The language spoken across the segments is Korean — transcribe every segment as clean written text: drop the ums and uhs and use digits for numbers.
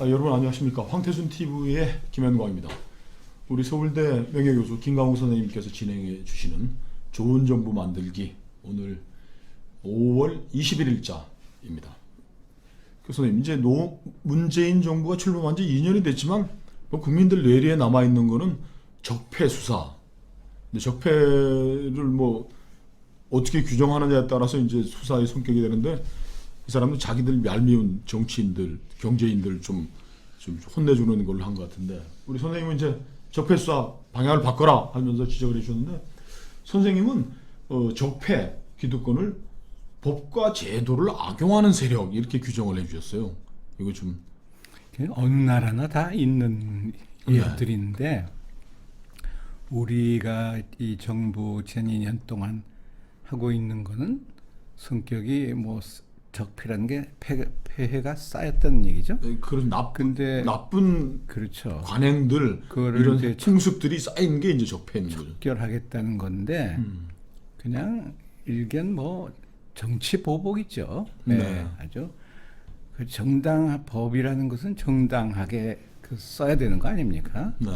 여러분 안녕하십니까. 황태순 TV의 김현광입니다. 우리 서울대 명예교수 김강우 선생님께서 진행해 주시는 좋은 정부 만들기, 오늘 5월 21일자입니다. 교수님, 이제 문재인 정부가 출범한 지 2년이 됐지만 국민들 뇌리에 남아있는 거는 적폐 수사. 근데 적폐를 어떻게 규정하느냐에 따라서 이제 수사의 성격이 되는데, 이 사람들 자기들 얄미운 정치인들, 경제인들 좀 혼내주는 걸로 한 것 같은데, 우리 선생님은 이제 적폐 수사 방향을 바꿔라 하면서 지적을 해주셨는데, 선생님은 적폐 기득권을 법과 제도를 악용하는 세력 이렇게 규정을 해주셨어요. 이거 좀 어느 나라나 다 있는 일들인데, 우리가 이 정부 지난 2년 동안 하고 있는 거는 성격이 적폐라는 게 폐해가 쌓였다는 얘기죠. 그런 나쁜 그렇죠. 관행들, 이런 풍습들이 쌓인 게 이제 적폐인 거죠. 척결하겠다는 건데 그냥 일견 정치 보복이죠. 네. 아주 그 법이라는 것은 정당하게 써야 되는 거 아닙니까? 네.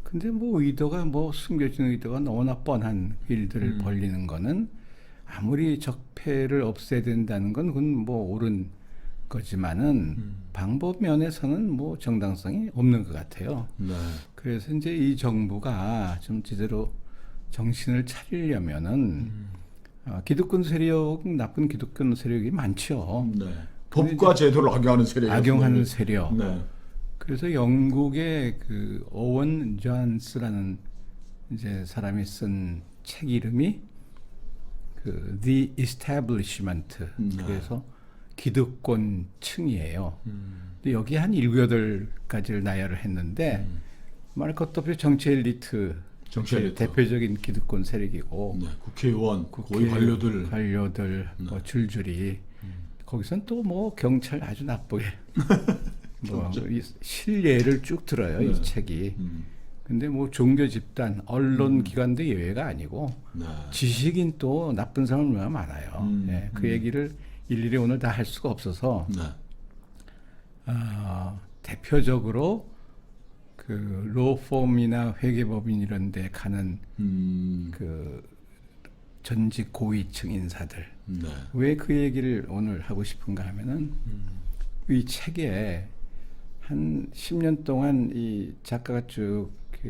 근데 의도가 숨겨진 의도가 너무나 뻔한 일들을 벌리는 거는, 아무리 적폐를 없애야 된다는 건 그건 옳은 거지만은 방법 면에서는 정당성이 없는 것 같아요. 네. 그래서 이제 이 정부가 좀 제대로 정신을 차리려면은 기득권 세력, 나쁜 기득권 세력이 많죠. 네. 법과 제도를 악용하는 세력. 악용하는 세력. 네. 그래서 영국의 그 오원 존스라는 이제 사람이 쓴 책 이름이 그 The Establishment. 그래서 기득권층이에요. 근데 여기 한 7-8가지를 나열을 했는데, 말 것도 없이 정치 엘리트. 대표적인 기득권 세력이고, 네. 국회의원, 고위 관료들, 네. 줄줄이. 거기선 또 경찰 아주 나쁘게 실례를 쭉 들어요. 네. 이 책이. 근데 종교 집단, 언론 기관도 예외가 아니고, 네. 지식인 또 나쁜 사람 얼마나 많아요. 네, 그 얘기를 일일이 오늘 다 할 수가 없어서, 네. 대표적으로 그 로펌이나 회계법인 이런 데 가는 그 전직 고위층 인사들. 네. 왜 그 얘기를 오늘 하고 싶은가 하면은, 이 책에 한 10년 동안 이 작가가 쭉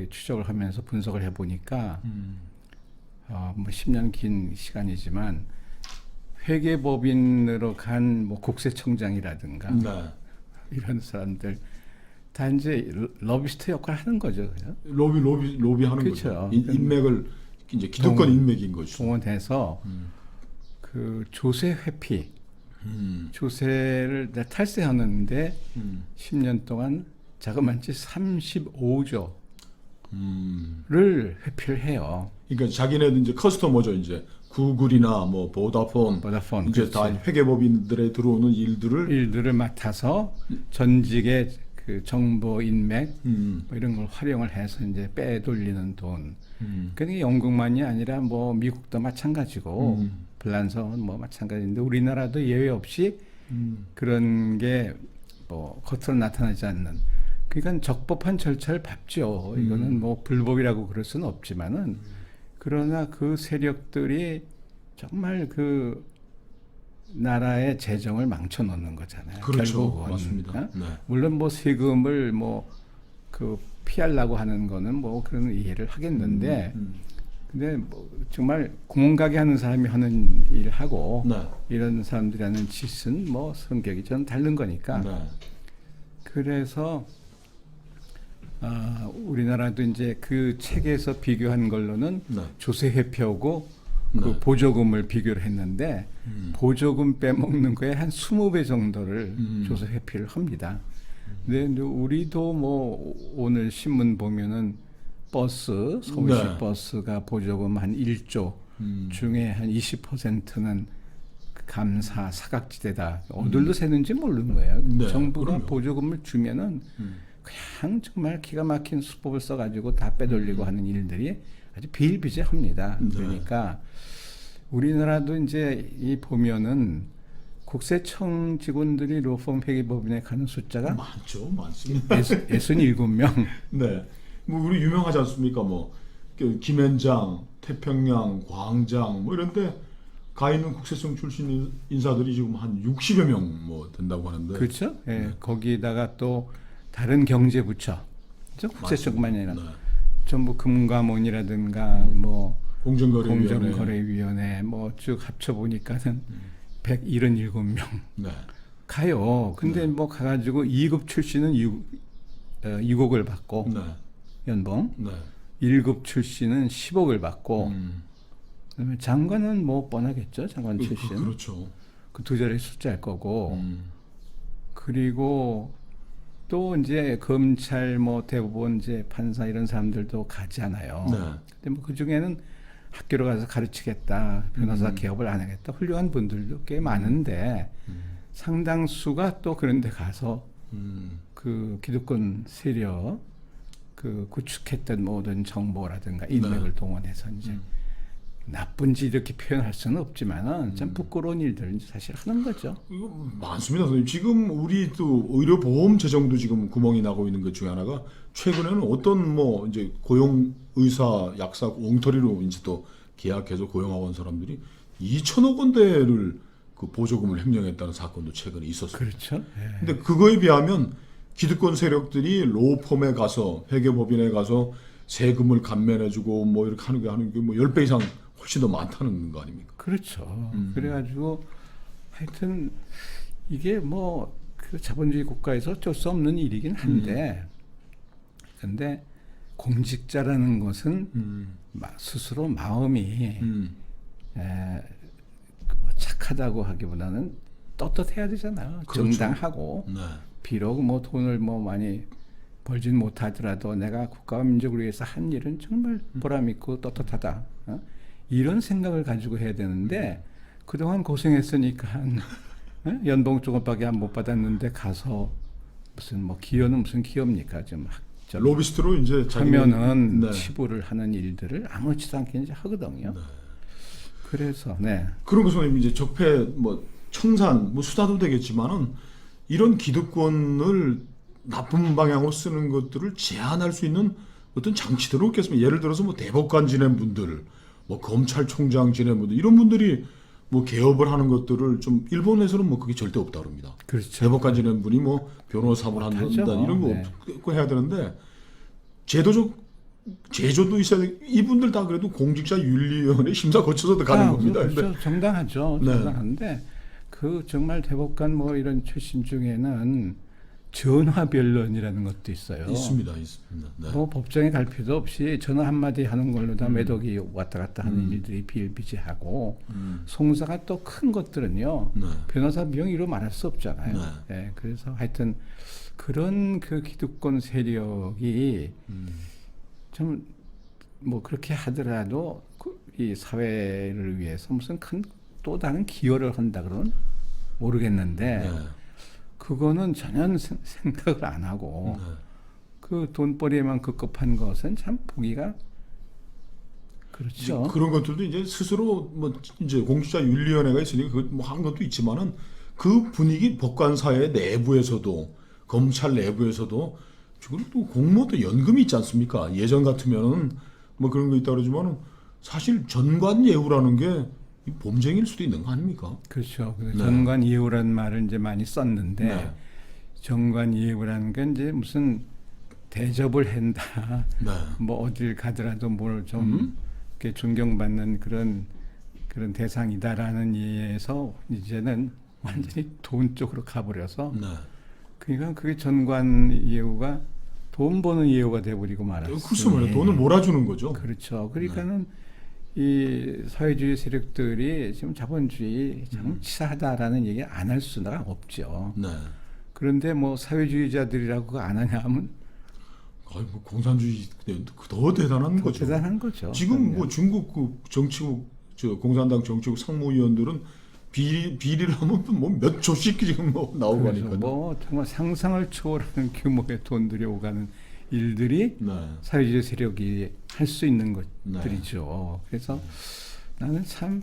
추적을 하면서 분석을 해보니까, 10년 긴 시간이지만 회계법인으로 간 국세청장이라든가 네. 이런 사람들 다 이제 러비스트 역할을 하는 거죠. 그죠? 로비하는 그렇죠. 거죠. 인맥을 이제 기득권 인맥인 거죠. 동원해서 그 조세 회피, 조세를 탈세하는데 10년 동안 자그마치 35조를 회피를 해요. 그러니까 자기네도 이제 커스터머죠. 이제 구글이나 보다폰 이제 그렇지. 다 회계법인들에 들어오는 일들을 맡아서 전직의 그 정보 인맥 이런 걸 활용을 해서 이제 빼돌리는 돈. 그게 영국만이 아니라 미국도 마찬가지고 불란서는 마찬가지인데, 우리나라도 예외 없이 그런 게 겉으로 나타나지 않는. 그러니까 적법한 절차를 밟죠. 이거는 불법이라고 그럴 수는 없지만은, 그러나 그 세력들이 정말 그 나라의 재정을 망쳐놓는 거잖아요. 그렇죠. 결국은. 맞습니다. 네. 물론 세금을 피하려고 하는 거는 그런 이해를 하겠는데, 근데 정말 구멍 가게 하는 사람이 하는 일하고 네. 이런 사람들이 하는 짓은 성격이 좀 다른 거니까. 네. 그래서 우리나라도 이제 그 책에서 비교한 걸로는 네. 조세 회피하고 그 보조금을 비교를 했는데, 보조금 빼먹는 거에 한 20배 정도를 조세 회피를 합니다. 근데 우리도 오늘 신문 보면은 서울시 네. 버스가 보조금 한 1조 중에 한 20%는 감사 사각지대다. 어디로 새는지 모르는 거예요. 네, 정부가 그럼요. 보조금을 주면은 그냥 정말 기가 막힌 수법을 써가지고 다 빼돌리고 하는 일들이 아주 비일비재합니다. 네. 그러니까 우리나라도 이제 이 보면은 국세청 직원들이 로펌 회계법인에 가는 숫자가 많습니다. 67명. 네, 뭐 우리 유명하지 않습니까? 그 김현장, 태평양, 광장 뭐 이런데 가 있는 국세청 출신 인사들이 지금 한 60여 명 뭐 된다고 하는데. 그렇죠. 예, 거기다가 또 다른 경제부처, 그렇죠? 국세청만이 아니라 네. 전부 금감원이라든가 뭐 공정거래위원회. 공정거래위원회 뭐 쭉 합쳐 보니까는 177명 네. 가요. 근데 뭐 가가지고 2급 출신은 2억을 받고 네. 연봉, 네. 1급 출신은 10억을 받고, 음. 그다음에 장관은 뭐 뻔하겠죠. 장관 출신. 그렇죠. 그 두 자리 숫자일 거고. 음. 그리고 또 이제 검찰 뭐 대법원 이제 판사 이런 사람들도 가잖아요. 네. 근데 뭐 그 중에는 학교로 가서 가르치겠다, 변호사 개업을 안 하겠다, 훌륭한 분들도 꽤 많은데 상당수가 또 그런데 가서 그 기득권 세력 그 구축했던 모든 정보라든가 인맥을 동원해서 이제 나쁜지 이렇게 표현할 수는 없지만은 참 부끄러운 일들을 사실 하는 거죠. 이거 많습니다, 선생님. 지금 우리 또 의료보험 재정도 지금 구멍이 나고 있는 것 중에 하나가 최근에는 어떤 뭐 이제 고용 의사, 약사 엉터리로 이제 또 계약해서 고용하고 온 사람들이 2천억 원대를 그 보조금을 횡령했다는 사건도 최근에 있었어요. 그렇죠. 예. 근데 그거에 비하면 기득권 세력들이 로펌에 가서 회계법인에 가서 세금을 감면해주고 뭐 이렇게 하는 게 뭐 10배 이상 훨씬 더 많다는 거 아닙니까? 그렇죠. 그래가지고 하여튼 이게 뭐 그 자본주의 국가에서 어쩔 수 없는 일이긴 한데, 근데 공직자라는 것은 스스로 마음이 착하다고 하기보다는 떳떳해야 되잖아요. 그렇죠. 정당하고. 네. 비록 뭐 돈을 뭐 많이 벌진 못하더라도 내가 국가와 민족을 위해서 한 일은 정말 보람 있고 떳떳하다. 이런 생각을 가지고 해야 되는데 그동안 고생했으니까 연봉 조금밖에 못 받았는데 가서 무슨 뭐 기여는 무슨 기여입니까? 좀 로비스트로 이제 하면은 네. 치부를 하는 일들을 아무렇지도 않게 이제 하거든요. 그래서 네. 그런 거 선생님 이제 적폐 뭐 청산 뭐 수사도 되겠지만은 이런 기득권을 나쁜 방향으로 쓰는 것들을 제한할 수 있는 어떤 장치들은 없겠습니까? 예를 들어서 뭐 대법관 지낸 분들, 뭐 검찰총장 지낸 분들 이런 분들이 뭐 개업을 하는 것들을 좀 일본에서는 뭐 그게 절대 없다 그럽니다. 그렇죠. 대법관 지낸 분이 뭐 변호사를 한다 이런 거 네. 없고 해야 되는데 제도적 제조도 있어야 돼. 이분들 다 그래도 공직자윤리위원회 심사 거쳐서도 가는 겁니다. 그렇죠. 근데 정당하죠. 네. 정당한데 그 정말 대법관 뭐 이런 출신 중에는 전화 변론이라는 것도 있어요. 있습니다. 네. 뭐 법정에 갈 필요도 없이 전화 한마디 하는 걸로 다 매덕이 왔다 갔다 하는 일들이 비일비재하고 송사가 또 큰 것들은요. 네. 변호사 비용으로 말할 수 없잖아요. 네. 네, 그래서 하여튼 그런 그 기득권 세력이 좀 뭐 그렇게 하더라도 이 사회를 위해서 무슨 큰 또 다른 기여를 한다 그러면 모르겠는데 네. 그거는 전혀 생각을 안 하고 네. 그 돈벌이에만 급급한 것은 참 보기가 그렇죠. 그런 것들도 이제 스스로 뭐 이제 공직자윤리위원회가 있으니까 그뭐 한 것도 있지만은 그 분위기 법관사회 내부에서도 검찰 내부에서도 지금 또 공무원도 연금이 있지 않습니까? 예전 같으면은 뭐 그런 거 있다 그러지만은 사실 전관 예우라는 게 범죄일 수도 있는 거 아닙니까? 그렇죠. 네. 전관 예우라는 말을 이제 많이 썼는데 네. 전관 예우라는 건 이제 무슨 대접을 한다. 네. 뭐 어딜 가더라도 뭘 좀 존경받는 그런 대상이다라는 이해에서 이제는 완전히 돈 쪽으로 가버려서 네. 그러니까 그게 전관 예우가 돈 버는 예우가 돼버리고 말았어요. 글쎄 말이야 돈을 몰아주는 거죠. 그렇죠. 그러니까는 이 사회주의 세력들이 지금 자본주의 참 치사하다라는 얘기 안 할 수가 없죠. 네. 그런데 뭐 사회주의자들이라고 그거 안 하냐 하면 아이 뭐 공산주의 더 대단한 더 거죠. 대단한 거죠. 지금 그럼요. 뭐 중국 그 정치국 공산당 정치국 상무위원들은 비리를 하면 뭐 몇 조씩 지금 뭐 나오고 그래서 하니까. 뭐 정말 상상을 초월하는 규모의 돈들이 오가는 일들이 네. 사회주의 세력이 할 수 있는 것들이죠. 그래서 나는 참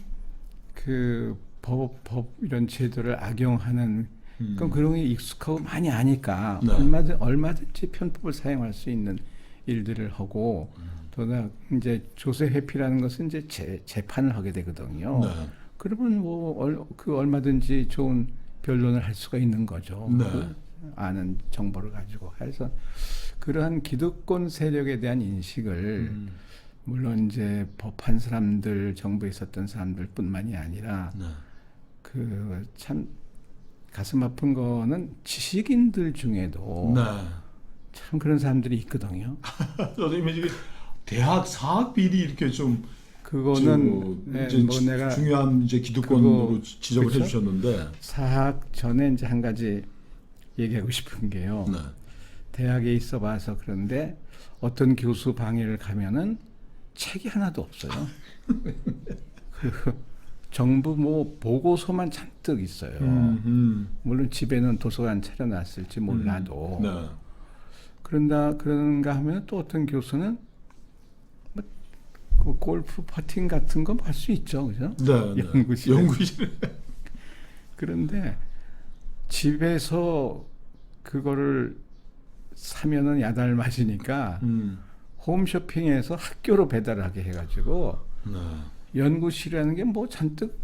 그 법 이런 제도를 악용하는 그럼 그런 게 익숙하고 많이 아니까 네. 얼마든지 편법을 사용할 수 있는 일들을 하고 또나 이제 조세 회피라는 것은 이제 재판을 하게 되거든요. 네. 그러면 그 얼마든지 좋은 변론을 할 수가 있는 거죠. 네. 그 아는 정보를 가지고 해서 그러한 기득권 세력에 대한 인식을 물론 이제 법한 사람들 정부에 있었던 사람들뿐만이 아니라 네. 그 참 가슴 아픈 거는 지식인들 중에도 네. 참 그런 사람들이 있거든요. 선생님이 지금 대학 사학 비리 이렇게 좀 그거는 이제 뭐 내가 중요한 이제 기득권으로 그거, 지적을 그렇죠? 해주셨는데, 사학 전에 이제 한 가지 얘기하고 싶은 게요. 네. 대학에 있어 봐서 그런데 어떤 교수 방해를 가면은 책이 하나도 없어요. 그 정부 뭐 보고서만 잔뜩 있어요. 물론 집에는 도서관 차려놨을지 몰라도 네. 그런가 하면 또 어떤 교수는 뭐 그 골프 퍼팅 같은 거 할 수 있죠, 그죠? 네. 네. 연구실. 그런데 집에서 그거를 사면은 야단을 맞으니까 홈쇼핑에서 학교로 배달하게 해가지고 네. 연구실이라는 게 뭐 잔뜩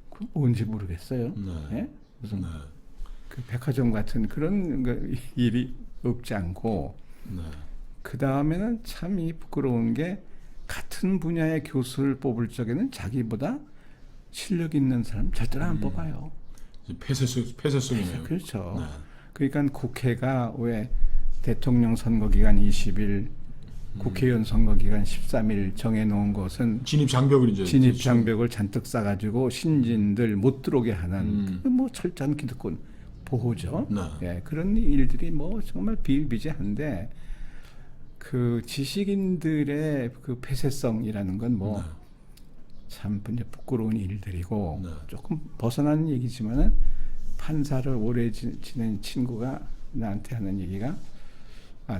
그 뭔지 모르겠어요. 네. 예? 무슨 네. 그 백화점 같은 그런 일이 없지 않고 네. 그 다음에는 참 이 부끄러운 게 같은 분야의 교수를 뽑을 적에는 자기보다 실력 있는 사람 절대로 안 뽑아요. 폐쇄성이네요. 그렇죠. 네. 그러니까 국회가 왜 대통령 선거 기간 20일, 국회의원 선거 기간 13일 정해놓은 것은 진입 장벽을 이제 진입 장벽을 잔뜩 싸가지고 신진들 못 들어오게 하는 그 뭐 철저한 기득권 보호죠. 네. 예, 그런 일들이 뭐 정말 비일비재한데 그 지식인들의 그 폐쇄성이라는 건 뭐 참 이제 부끄러운 일들이고 네. 조금 벗어나는 얘기지만은 판사를 오래 지낸 친구가 나한테 하는 얘기가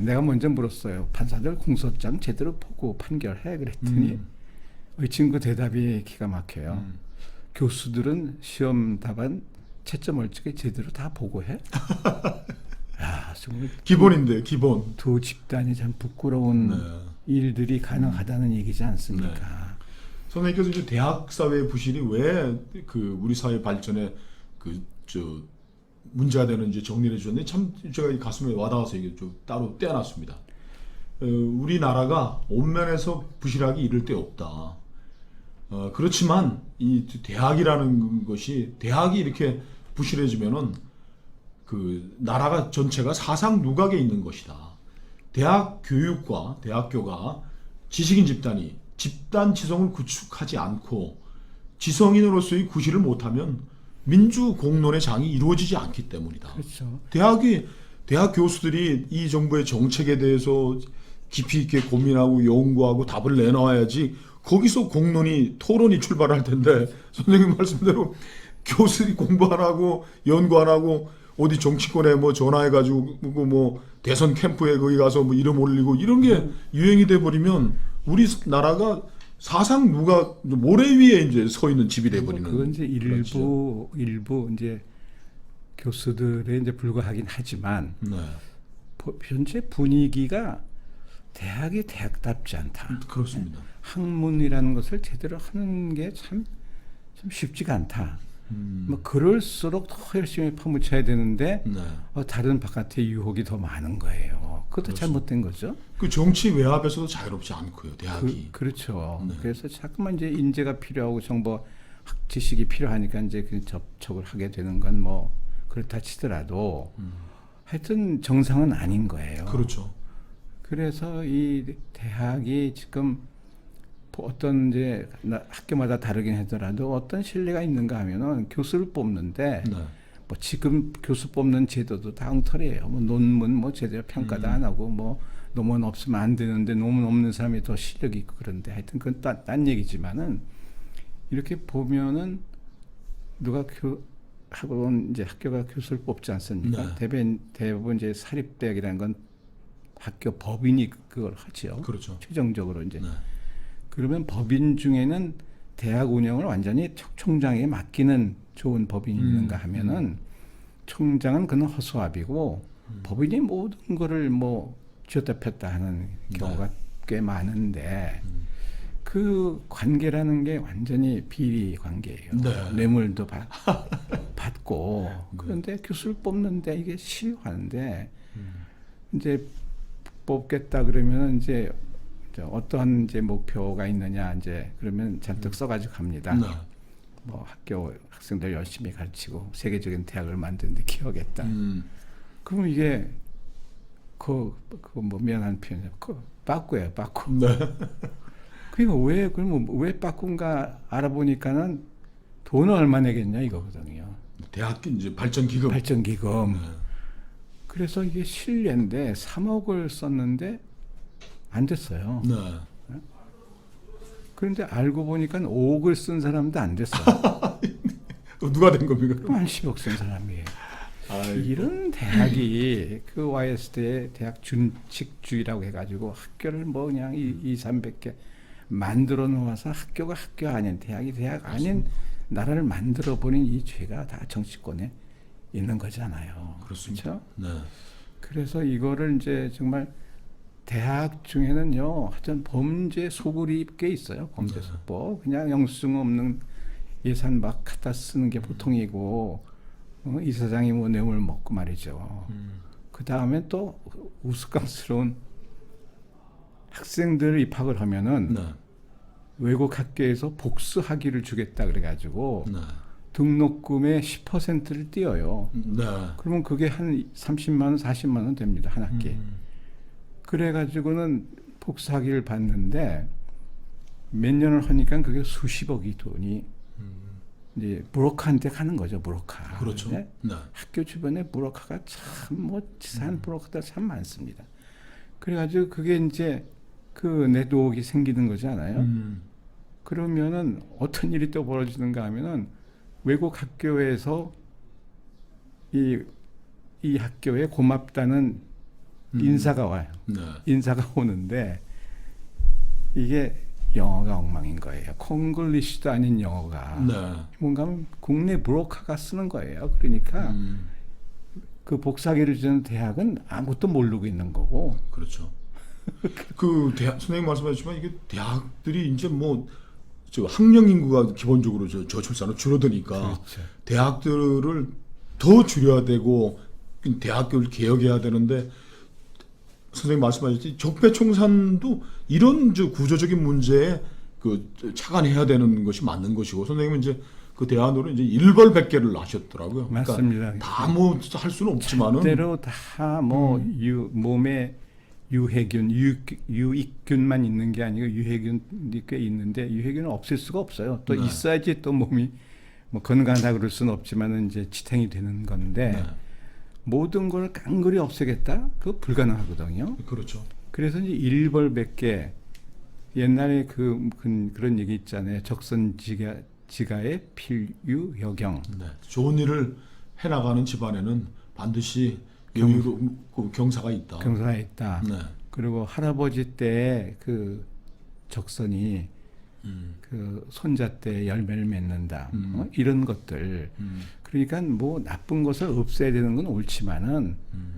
내가 먼저 물었어요. 판사들 공소장 제대로 보고 판결해 그랬더니 이 친구 대답이 기가 막혀요. 교수들은 시험 답안 채점 얼찍에 제대로 다 보고해? 야, 정말 기본인데 기본. 두 집단이 참 부끄러운 네. 일들이 가능하다는 얘기지 않습니까? 선생님께서 이제 대학 사회의 부실이 왜 그 우리 사회 발전에 문제가 되는지 정리해 주셨는데 참 제가 이 가슴에 와닿아서 이게 좀 따로 떼어놨습니다. 우리나라가 온면에서 부실하기 이를 데 없다. 그렇지만 이 대학이라는 것이 대학이 이렇게 부실해지면은 그 나라가 전체가 사상 누각에 있는 것이다. 대학 교육과 대학교가 지식인 집단이 집단 지성을 구축하지 않고 지성인으로서의 구실을 못하면 민주 공론의 장이 이루어지지 않기 때문이다. 그렇죠. 대학 교수들이 이 정부의 정책에 대해서 깊이 있게 고민하고 연구하고 답을 내놔야지 거기서 공론이 토론이 출발할 텐데 선생님 말씀대로 교수들이 공부 안 하고 연구 안 하고 어디 정치권에 뭐 전화해가지고 뭐 대선 캠프에 거기 가서 뭐 이름 올리고 이런 게 유행이 돼 버리면 우리 나라가 사상 누가 모래 위에 이제 서 있는 집이 돼 버리는. 그건 이제 일부 이제 교수들에 이제 불과하긴 하지만 네. 현재 분위기가 대학이 대학답지 않다. 그렇습니다. 학문이라는 것을 제대로 하는 게 참 쉽지가 않다. 뭐 그럴수록 더 열심히 파묻혀야 되는데 네. 다른 바깥의 유혹이 더 많은 거예요. 그것도 잘못된 거죠. 그 정치 외압에서도 자유롭지 않고요, 대학이. 그렇죠. 네. 그래서 자꾸만 이제 인재가 필요하고 정보 지식이 필요하니까 이제 그 접촉을 하게 되는 건 뭐 그렇다 치더라도 하여튼 정상은 아닌 거예요. 그렇죠. 그래서 이 대학이 지금 어떤 이제 학교마다 다르긴 하더라도 어떤 신뢰가 있는가 하면은 교수를 뽑는데 네. 뭐 지금 교수 뽑는 제도도 다 엉터리예요. 뭐 논문 뭐 제대로 평가도 안 하고 뭐 논문 없으면 안 되는데 논문 없는 사람이 더 실력이 있고 그런데 하여튼 그건 딴 얘기지만은 이렇게 보면은 누가 학교가 교수를 뽑지 않습니까? 네. 대부분 이제 사립대학이라는 건 학교 법인이 그걸 하죠. 그렇죠. 최종적으로 이제. 네. 그러면 법인 중에는 대학 운영을 완전히 총장에게 맡기는 좋은 법인이 있는가 하면은 총장은 그는 허수아비고 법인이 모든 거를 뭐 쥐었다 폈다 하는 경우가 꽤 많은데 그 관계라는 게 완전히 비리 관계예요. 네. 뇌물도 받고 그런데 교수를 뽑는데 이게 실화인데 이제 뽑겠다 그러면 이제 어떠한 이제 목표가 있느냐 이제 그러면 잔뜩 써가지고 갑니다. 네. 뭐 학교 학생들 열심히 가르치고 세계적인 대학을 만드는데 기여하겠다. 그럼 이게 뭐 미안한 표현이야. 빠꾸예요, 빠꾸. 네. 그러니까 왜 빠꾸인가 알아보니까는 돈을 얼마 내겠냐 이거거든요. 대학 이제 발전기금. 발전기금. 그래서 이게 실례인데 3억을 썼는데 안 됐어요. 네. 그런데 알고 보니까 5억을 쓴 사람도 안 됐어요. 누가 된 겁니까? 그럼 한 10억 쓴 사람이에요. 아이고. 이런 대학이 그 YS대의 대학 준칙주의라고 해가지고 학교를 뭐 그냥 300개 만들어 놓아서 학교가 학교 아닌 대학이 대학 아닌 나라를 만들어 버린 이 죄가 다 정치권에 있는 거잖아요. 그렇습니다. 그렇죠? 네. 그래서 이거를 이제 정말 대학 중에는요, 하여튼 범죄 소굴이 꽤 있어요. 범죄 소법. 그냥 영수증 없는 예산 막 갖다 쓰는 게 보통이고, 이사장이 뭐 뇌물 먹고 말이죠. 그 다음에 또 우스꽝스러운 학생들 입학을 하면은 네. 외국 학교에서 복수학위를 주겠다 그래가지고 네. 등록금의 10%를 띄어요. 네. 그러면 그게 한 30만 원, 40만 원 됩니다. 한 학기에. 그래가지고는 복수학위를 받는데 몇 년을 하니까 그게 수십억이 돈이 이제 브로커한테 가는 거죠. 브로커. 그렇죠. 네? 네. 학교 주변에 브로커가 참 뭐 치사한 브로커들 참 많습니다. 그래가지고 그게 이제 그 네트워크가 생기는 거잖아요. 그러면은 어떤 일이 또 벌어지는가 하면은 외국 학교에서 이 학교에 고맙다는 인사가 와요. 네. 인사가 오는데 이게 영어가 엉망인 거예요. 콩글리시도 아닌 영어가. 네. 뭔가 하면 국내 브로커가 쓰는 거예요. 그러니까 그 복사기를 주는 대학은 아무것도 모르고 있는 거고. 그렇죠. 그 대학 선생님 말씀하셨지만 이게 대학들이 이제 뭐 저 학령 인구가 기본적으로 저출산으로 줄어드니까 그렇죠. 대학들을 더 줄여야 되고 대학교를 개혁해야 되는데 선생님 말씀하셨듯이 적폐청산도 이런 저 구조적인 문제에 그 차관해야 되는 것이 맞는 것이고 선생님은 이제 그 대안으로 이제 일벌백계를 하셨더라고요. 맞습니다. 그러니까 다 뭐 할 수는 없지만은 대로 다 뭐 몸에 유해균, 유익균만 있는 게 아니고 유해균이 꽤 있는데 유해균은 없앨 수가 없어요. 또 네. 있어야지 또 몸이 뭐 건강하다 그럴 수는 없지만은 이제 지탱이 되는 건데 네. 모든 걸 깡그리 없애겠다? 그거 불가능하거든요. 그렇죠. 그래서 이제 일벌백계 옛날에 그런 얘기 있잖아요. 적선지가의 필유여경. 네. 좋은 일을 해나가는 집안에는 반드시 여유로 경사가 있다. 경사가 있다. 네. 그리고 할아버지 때 그 적선이 그 손자 때 열매를 맺는다. 이런 것들. 그러니까 뭐 나쁜 것을 없애야 되는 건 옳지만은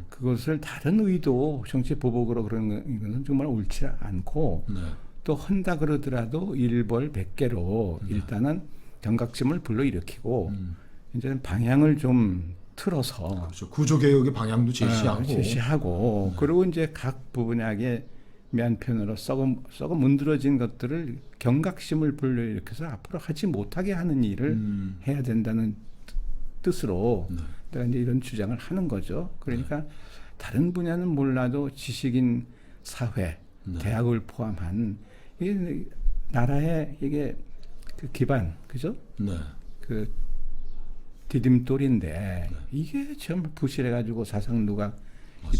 그것을 다른 의도, 정치 보복으로 그런 것은 정말 옳지 않고 네. 또 한다 그러더라도 일벌백계로 일단은 경각심을 불러일으키고 이제 방향을 좀 틀어서 그렇죠. 구조개혁의 방향도 제시하고. 제시하고 그리고 이제 각 분야의 면편으로 썩어 문드러진 것들을 경각심을 불러일으켜서 앞으로 하지 못하게 하는 일을 해야 된다는 뜻으로 네. 내가 이제 이런 주장을 하는 거죠. 그러니까 다른 분야는 몰라도 지식인 사회, 네. 대학을 포함한 이게 나라의 이게 그 기반, 그죠? 네. 그 디딤돌인데 이게 참 부실해가지고 사상누가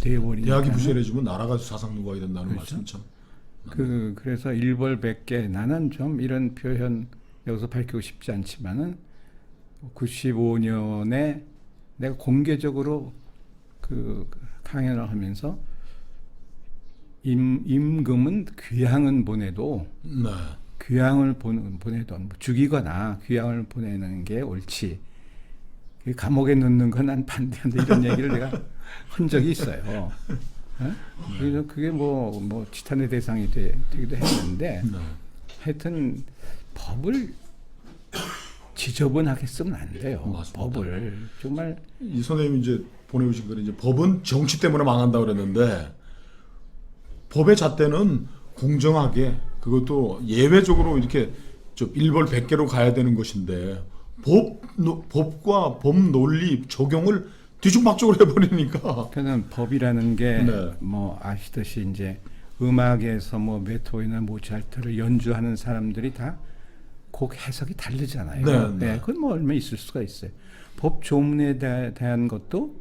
되어버리니까 대학이 부실해지면 나라가 사상누각이 된다는 그렇죠? 말씀 참. 그래서 일벌백계 나는 좀 이런 표현 여기서 밝히고 싶지 않지만은 95년에 내가 공개적으로 그 강연을 하면서 임금은 귀향은 보내도 네. 귀양을 보내던 뭐 죽이거나 귀양을 보내는 게 옳지. 감옥에 넣는 건 난 반대한다 이런 얘기를 내가 한 적이 있어요. 그래서 그게 뭐 지탄의 대상이 되기도 했는데 네. 하여튼 법을 지저분하게 쓰면 안 돼요. 맞습니다. 법을 정말 이 선생님이 이제 보내오신 거는 이제 법은 정치 때문에 망한다 그랬는데 법의 잣대는 공정하게 그것도 예외적으로 이렇게 좀 일벌 백계로 가야 되는 것인데 법과 법 논리 적용을 뒤죽박죽으로 해버리니까 그는 법이라는 게 네. 뭐 아시듯이 이제 음악에서 뭐 베토벤이나 모차르트를 연주하는 사람들이 다 곡 해석이 다르잖아요. 네. 그건 뭐 얼마 있을 수가 있어요. 법 조문에 대한 것도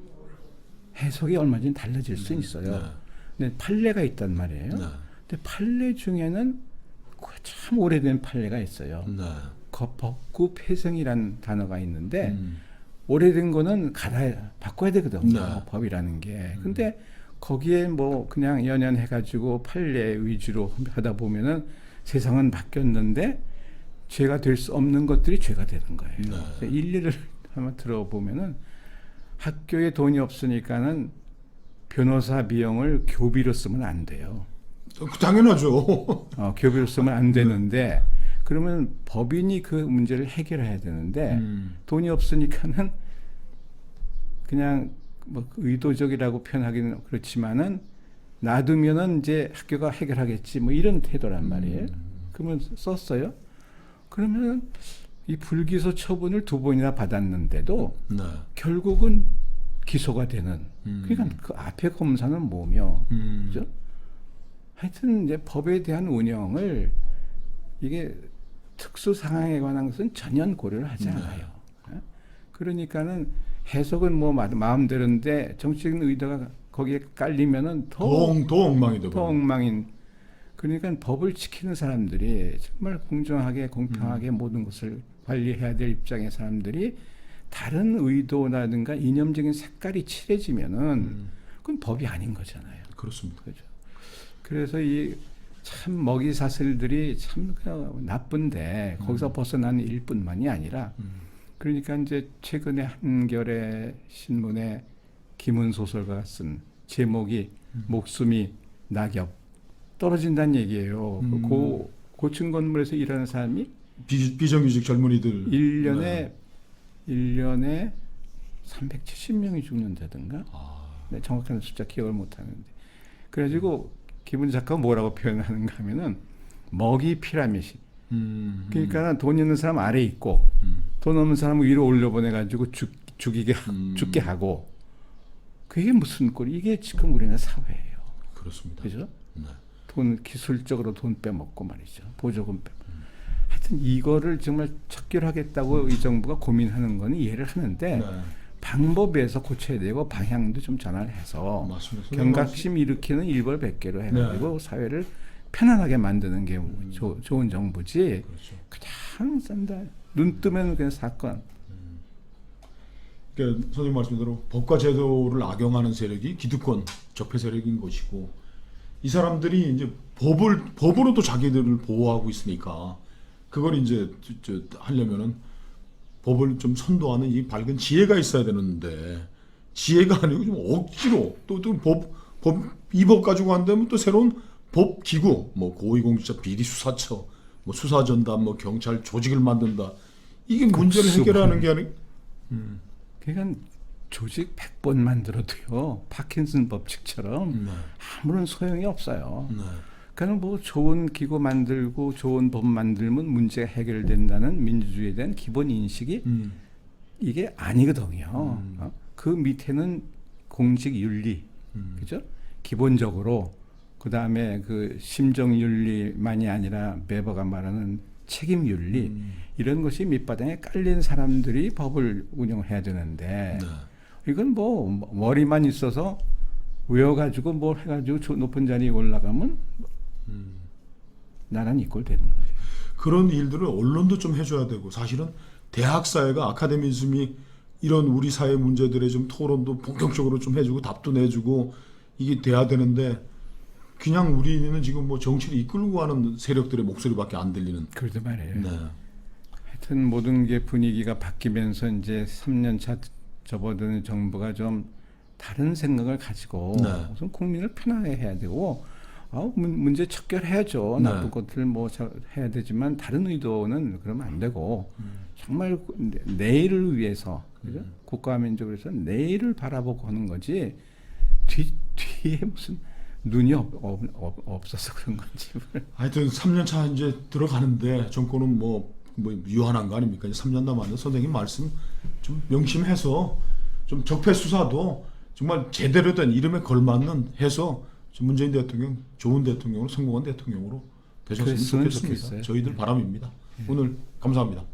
해석이 얼마든지 달라질 수 있어요. 네. 근데 판례가 있단 말이에요. 네. 근데 판례 중에는 참 오래된 판례가 있어요. 네. 법구 폐성이라는 단어가 있는데 오래된 거는 바꿔야 되거든요. 네. 법이라는 게. 근데 거기에 뭐 그냥 연연해가지고 판례 위주로 하다 보면은 세상은 바뀌었는데 죄가 될 수 없는 것들이 죄가 되는 거예요. 네. 그래서 일리를 한번 들어보면은 학교에 돈이 없으니까는 변호사 비용을 교비로 쓰면 안 돼요. 당연하죠. 교비로 쓰면 안 되는데 그러면 법인이 그 문제를 해결해야 되는데 돈이 없으니까는 그냥 뭐 의도적이라고 표현하기는 그렇지만은 놔두면은 이제 학교가 해결하겠지 뭐 이런 태도란 말이에요. 그러면 썼어요. 그러면 이 불기소 처분을 2번이나 받았는데도 네. 결국은 기소가 되는. 그러니까 그 앞에 검사는 뭐며, 그죠? 하여튼 이제 법에 대한 운영을 이게 특수 상황에 관한 것은 전혀 고려를 하지 않아요. 그러니까는 해석은 뭐 마음대로인데 정치적인 의도가 거기에 깔리면은 더 엉망이 되고. 더 엉망인. 그러니까 법을 지키는 사람들이 정말 공정하게 공평하게 모든 것을 관리해야 될 입장의 사람들이 다른 의도라든가 이념적인 색깔이 칠해지면은 그건 법이 아닌 거잖아요. 그렇습니다. 그죠? 그래서 이 참 먹이 사슬들이 참 나쁜데 거기서 벗어나는 일뿐만이 아니라 그러니까 이제 최근에 한겨레 신문에 김은 소설가가 쓴 제목이 목숨이 낙엽 떨어진다는 얘기예요. 고층 건물에서 일하는 사람이 비정규직 젊은이들 1년에 370명이 죽는다든가. 네, 정확한 숫자 기억을 못 하는데. 그래가지고 김은 작가가 뭐라고 표현하는가 하면은 먹이 피라미드. 그러니까 돈 있는 사람 아래 있고 돈 없는 사람 위로 올려보내가지고 죽게 하고 그게 무슨 꼴이 이게 지금 우리나라 사회예요. 그렇습니다. 그죠? 네. 기술적으로 돈 빼먹고 말이죠. 보조금 빼먹고. 하여튼 이거를 정말 척결하겠다고 이 정부가 고민하는 거는 이해를 하는데 네. 방법에서 고쳐야 되고 방향도 좀 전환을 해서 맞습니다. 경각심 일으키는 일벌백계로 해가지고 사회를 편안하게 만드는 게 좋은 정부지. 그렇죠. 그냥 싼다. 눈 뜨면 그냥 사건. 그러니까 선생님 말씀대로 법과 제도를 악용하는 세력이 기득권 적폐 세력인 것이고 이 사람들이 이제 법으로도 자기들을 보호하고 있으니까 그걸 이제 하려면은 법을 좀 선도하는 이 밝은 지혜가 있어야 되는데 지혜가 아니고 좀 억지로 이 법 가지고 한다면 또 새로운 법 기구 뭐 고위공직자 비리 수사처 뭐 수사전담 뭐 경찰 조직을 만든다 이게 문제를 해결하는 게 아니. 그러니까 조직 100번 만들어도요 파킨슨 법칙처럼 아무런 소용이 없어요. 네. 그러니까 뭐 좋은 기구 만들고 좋은 법 만들면 문제가 해결된다는 민주주의에 대한 기본 인식이 이게 아니거든요. 그 밑에는 공직 윤리, 그죠? 기본적으로 그 다음에 그 심정 윤리만이 아니라 매버가 말하는 책임 윤리 이런 것이 밑바닥에 깔린 사람들이 법을 운영해야 되는데 이건 뭐 머리만 있어서 외워가지고 뭘 해가지고 높은 자리에 올라가면 나란히 이꼴 되는 거예요. 그런 일들을 언론도 좀 해줘야 되고 사실은 대학 사회가 아카데미즘이 이런 우리 사회 문제들의 좀 토론도 본격적으로 좀 해주고 답도 내주고 이게 돼야 되는데 그냥 우리는 지금 뭐 정치를 이끌고 가는 세력들의 목소리밖에 안 들리는. 그러게 말이에요. 네. 하여튼 모든 게 분위기가 바뀌면서 이제 3년 차 접어드는 정부가 좀 다른 생각을 가지고 네. 우선 국민을 편하게 해야 되고 문제 척결해야죠. 네. 나쁜 것들 뭐 해야 되지만 다른 의도는 그러면 안 되고 정말 내일을 위해서 그죠? 국가와 민족을 위해서 내일을 바라보고 하는 거지 뒤에 무슨 눈이 없어서 그런 건지. 하여튼 3년 차 이제 들어가는데 정권은 뭐 유한한 거 아닙니까? 이제 3년 남았는데 선생님 말씀 좀 명심해서 좀 적폐 수사도 정말 제대로 된 이름에 걸맞는 해서 문재인 대통령 좋은 대통령으로 성공한 대통령으로 되셨으면 그랬으면 좋겠습니다. 좋겠어요. 저희들 바람입니다. 오늘 감사합니다.